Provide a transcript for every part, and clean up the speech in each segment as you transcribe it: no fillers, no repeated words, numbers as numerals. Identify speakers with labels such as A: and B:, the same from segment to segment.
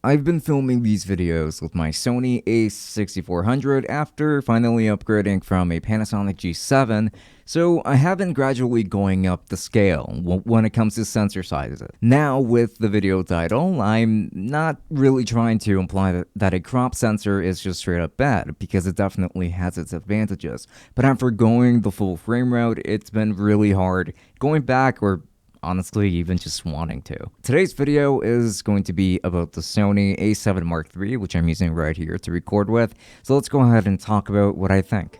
A: I've been filming these videos with my Sony A6400 after finally upgrading from a Panasonic G7, so I have been gradually going up the scale when it comes to sensor sizes. Now with the video title, I'm not really trying to imply that a crop sensor is just straight up bad, because it definitely has its advantages, but after going the full frame route, it's been really hard going back or honestly, even just wanting to. Today's video is going to be about the Sony A7 Mark III, which I'm using right here to record with, so let's go ahead and talk about what I think.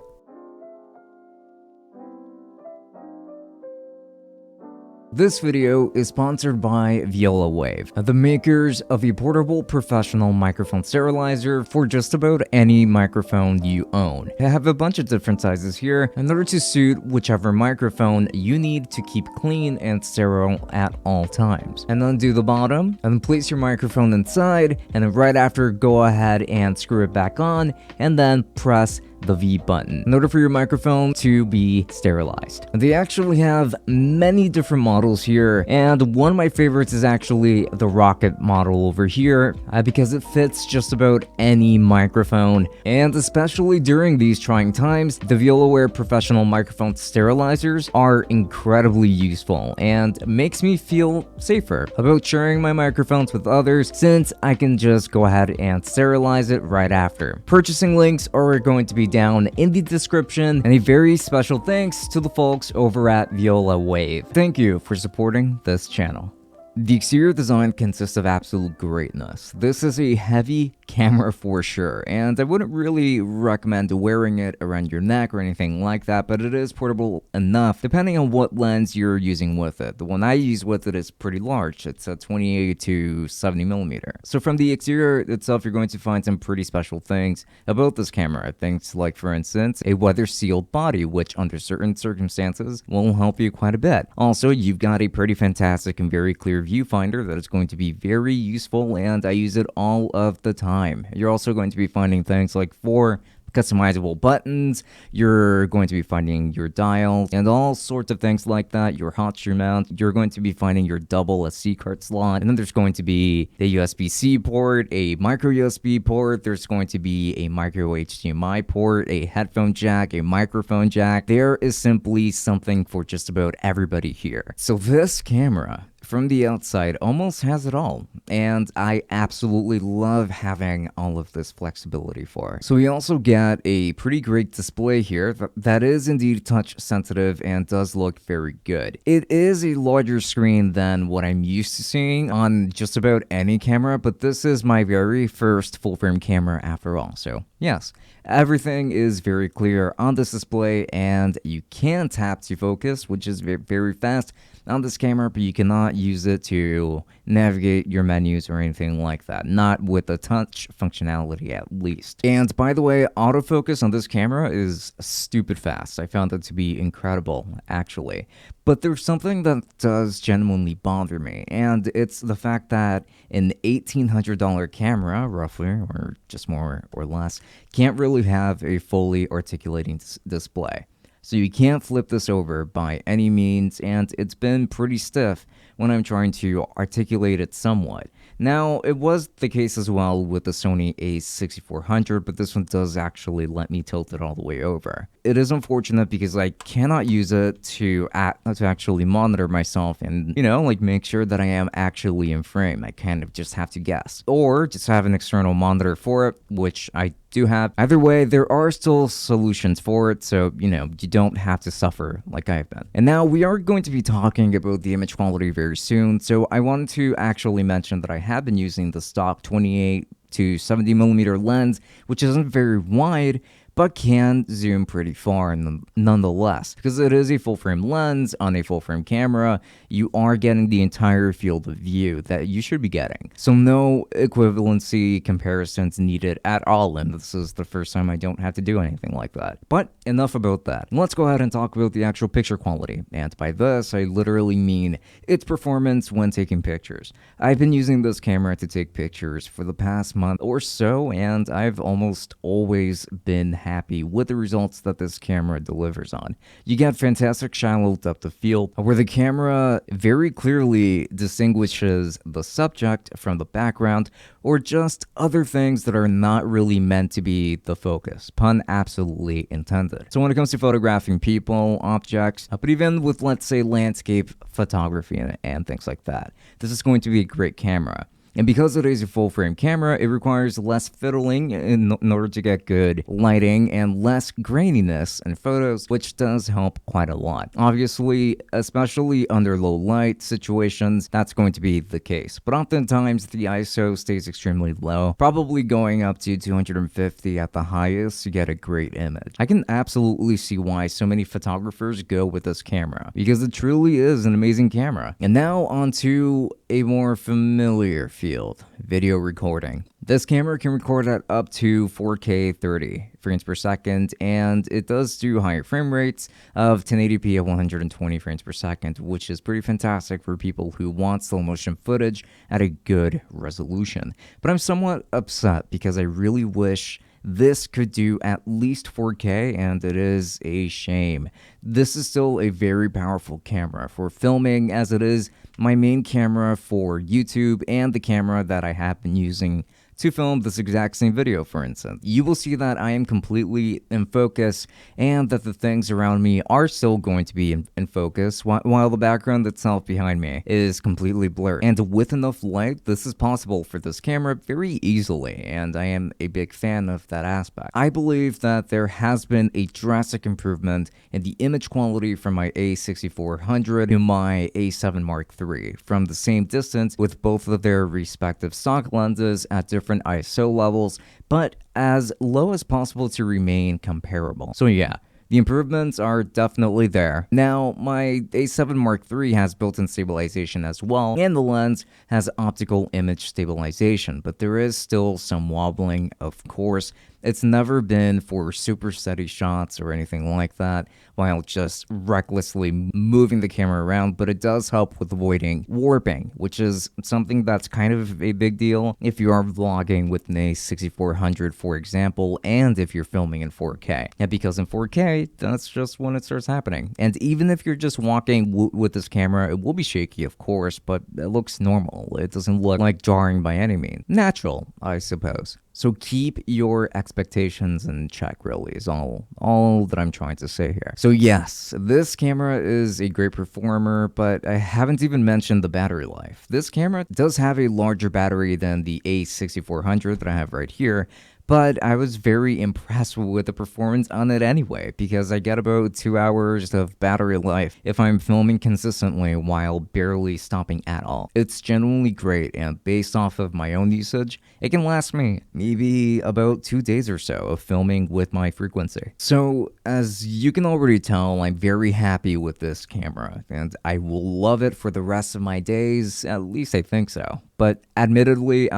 A: This video is sponsored by Viola Wave, the makers of a portable professional microphone sterilizer for just about any microphone you own. I have a bunch of different sizes here in order to suit whichever microphone you need to keep clean and sterile at all times. And undo the bottom, and then place your microphone inside, and then right after go ahead and screw it back on, and then press the V button in order for your microphone to be sterilized. They actually have many different models here, and one of my favorites is actually the Rocket model over here because it fits just about any microphone, and especially during these trying times, the Viola Wave professional microphone sterilizers are incredibly useful and makes me feel safer about sharing my microphones with others since I can just go ahead and sterilize it right after. Purchasing links are going to be down in the description, and a very special thanks to the folks over at Viola Wave. Thank you for supporting this channel. The exterior design consists of absolute greatness. This is a heavy camera for sure, and I wouldn't really recommend wearing it around your neck or anything like that, but it is portable enough depending on what lens you're using with it. The one I use with it is pretty large. It's a 28 to 70mm. So from the exterior itself, you're going to find some pretty special things about this camera. Things like, for instance, a weather-sealed body, which under certain circumstances will help you quite a bit. Also, you've got a pretty fantastic and very clear viewfinder that is going to be very useful, and I use it all of the time. You're also going to be finding things like 4 customizable buttons, you're going to be finding your dial, and all sorts of things like that, your hot shoe mount, you're going to be finding your double SD card slot, and then there's going to be a USB-C port, a micro USB port, there's going to be a micro HDMI port, a headphone jack, a microphone jack. There is simply something for just about everybody here. So this camera, from the outside, almost has it all, and I absolutely love having all of this flexibility for it. So we also get a pretty great display here that is indeed touch sensitive and does look very good. It is a larger screen than what I'm used to seeing on just about any camera, but this is my very first full frame camera after all, so yes. Everything is very clear on this display, and you can tap to focus, which is very fast on this camera, but you cannot use it to navigate your menus or anything like that. Not with the touch functionality, at least. And by the way, autofocus on this camera is stupid fast. I found it to be incredible, actually. But there's something that does genuinely bother me, and it's the fact that an $1,800 camera, roughly, or just more or less, can't really have a fully articulating display. So you can't flip this over by any means, and it's been pretty stiff when I'm trying to articulate it somewhat. Now, it was the case as well with the Sony A6400, but this one does actually let me tilt it all the way over. It is unfortunate because I cannot use it to actually monitor myself and, like make sure that I am actually in frame. I kind of just have to guess. Or just have an external monitor for it, which I do have. Either way, there are still solutions for it, so, you don't have to suffer like I've been. And now we are going to be talking about the image quality very soon, so I wanted to actually mention that I have been using the stock 28 to 70mm lens, which isn't very wide, but can zoom pretty far nonetheless. Because it is a full-frame lens on a full-frame camera, you are getting the entire field of view that you should be getting. So no equivalency comparisons needed at all, and this is the first time I don't have to do anything like that. But enough about that. Let's go ahead and talk about the actual picture quality, and by this, I literally mean its performance when taking pictures. I've been using this camera to take pictures for the past month or so, and I've almost always been happy with the results that this camera delivers on. You get fantastic shallow depth of field, where the camera very clearly distinguishes the subject from the background, or just other things that are not really meant to be the focus. Pun absolutely intended. So when it comes to photographing people, objects, but even with, let's say, landscape photography and things like that, this is going to be a great camera. And because it is a full frame camera, it requires less fiddling in order to get good lighting and less graininess in photos, which does help quite a lot. Obviously, especially under low light situations, that's going to be the case. But oftentimes, the ISO stays extremely low, probably going up to 250 at the highest to get a great image. I can absolutely see why so many photographers go with this camera, because it truly is an amazing camera. And now onto a more familiar field, video recording. This camera can record at up to 4K 30 frames per second, and it does do higher frame rates of 1080p at 120 frames per second, which is pretty fantastic for people who want slow motion footage at a good resolution. But I'm somewhat upset because I really wish this could do at least 4K, and it is a shame. This is still a very powerful camera for filming, as it is my main camera for YouTube and the camera that I have been using to film this exact same video, for instance. You will see that I am completely in focus and that the things around me are still going to be in focus while the background itself behind me is completely blurred. And with enough light, this is possible for this camera very easily, and I am a big fan of that aspect. I believe that there has been a drastic improvement in the image quality from my A6400 to my A7 Mark III from the same distance, with both of their respective stock lenses at different ISO levels, but as low as possible to remain comparable. So yeah, the improvements are definitely there. Now, my A7 Mark III has built-in stabilization as well, and the lens has optical image stabilization, but there is still some wobbling, of course. It's never been for super steady shots or anything like that, while just recklessly moving the camera around, but it does help with avoiding warping, which is something that's kind of a big deal if you are vlogging with an A6400, for example, and if you're filming in 4K. And because in 4K, that's just when it starts happening. And even if you're just walking with this camera, it will be shaky, of course, but it looks normal. It doesn't look like jarring by any means. Natural, I suppose. So keep your expectations in check, really, is all that I'm trying to say here. So yes, this camera is a great performer, but I haven't even mentioned the battery life. This camera does have a larger battery than the A6400 that I have right here, but I was very impressed with the performance on it anyway, because I get about 2 hours of battery life if I'm filming consistently while barely stopping at all. It's genuinely great, and based off of my own usage, it can last me maybe about 2 days or so of filming with my frequency. So as you can already tell, I'm very happy with this camera, and I will love it for the rest of my days, at least I think so. But admittedly,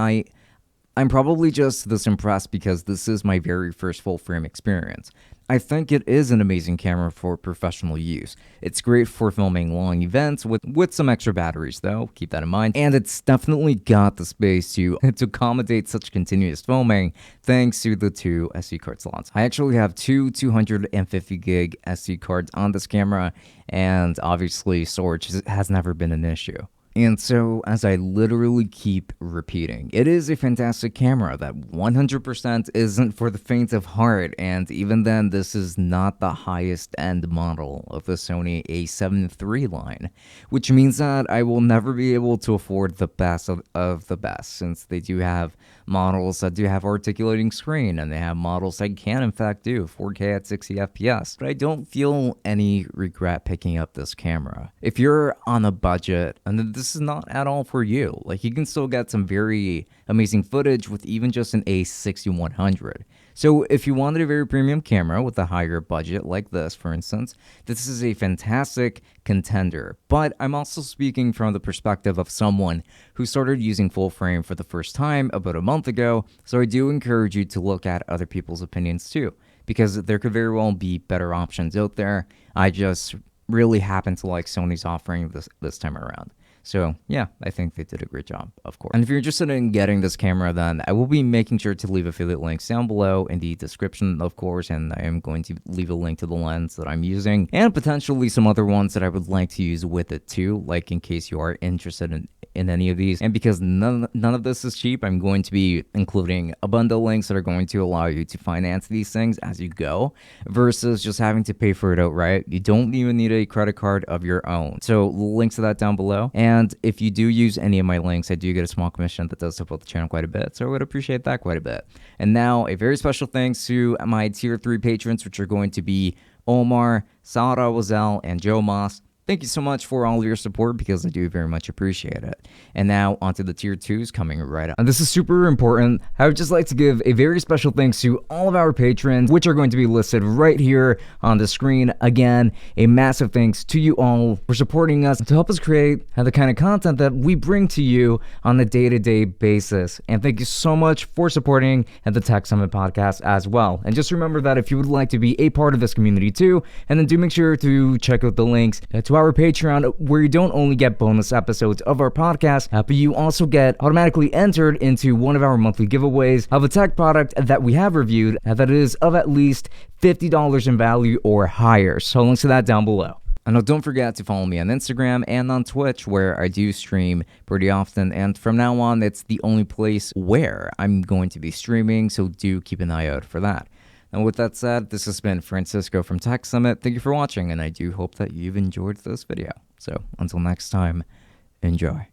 A: I'm probably just this impressed because this is my very first full frame experience. I think it is an amazing camera for professional use. It's great for filming long events with some extra batteries though, keep that in mind. And it's definitely got the space to accommodate such continuous filming thanks to the 2 SD card slots. I actually have 2 250 gig SD cards on this camera, and obviously storage has never been an issue. And so, as I literally keep repeating, it is a fantastic camera that 100% isn't for the faint of heart, and even then, this is not the highest end model of the Sony A7III line, which means that I will never be able to afford the best of the best, since they do have models that do have articulating screen, and they have models that can in fact do 4K at 60 FPS. But I don't feel any regret picking up this camera. If you're on a budget, and this is not at all for you, like you can still get some very amazing footage with even just an A6100. So if you wanted a very premium camera with a higher budget like this, for instance, this is a fantastic contender. But I'm also speaking from the perspective of someone who started using full frame for the first time about a month ago, so I do encourage you to look at other people's opinions too, because there could very well be better options out there. I just really happen to like Sony's offering this time around. So yeah, I think they did a great job, of course. And if you're interested in getting this camera, then I will be making sure to leave affiliate links down below in the description, of course, and I am going to leave a link to the lens that I'm using and potentially some other ones that I would like to use with it too, like in case you are interested in any of these. And because none of this is cheap, I'm going to be including ABUNDA links that are going to allow you to finance these things as you go versus just having to pay for it outright. You don't even need a credit card of your own. So links to that down below. And if you do use any of my links, I do get a small commission that does support the channel quite a bit. So I would appreciate that quite a bit. And now a very special thanks to my tier 3 patrons, which are going to be Omar, Sarah Wazel, and Joe Moss. Thank you so much for all of your support because I do very much appreciate it. And now onto the tier 2s coming right up. And this is super important. I would just like to give a very special thanks to all of our patrons, which are going to be listed right here on the screen. Again, a massive thanks to you all for supporting us to help us create the kind of content that we bring to you on a day-to-day basis. And thank you so much for supporting the Tech Summit podcast as well. And just remember that if you would like to be a part of this community too, and then do make sure to check out the links to our Patreon, where you don't only get bonus episodes of our podcast, but you also get automatically entered into one of our monthly giveaways of a tech product that we have reviewed that is of at least $50 in value or higher. So links to that down below. And now don't forget to follow me on Instagram and on Twitch, where I do stream pretty often, and from now on it's the only place where I'm going to be streaming, so do keep an eye out for that. And with that said, this has been Francisco from Tech Summit. Thank you for watching, and I do hope that you've enjoyed this video. So until next time, enjoy.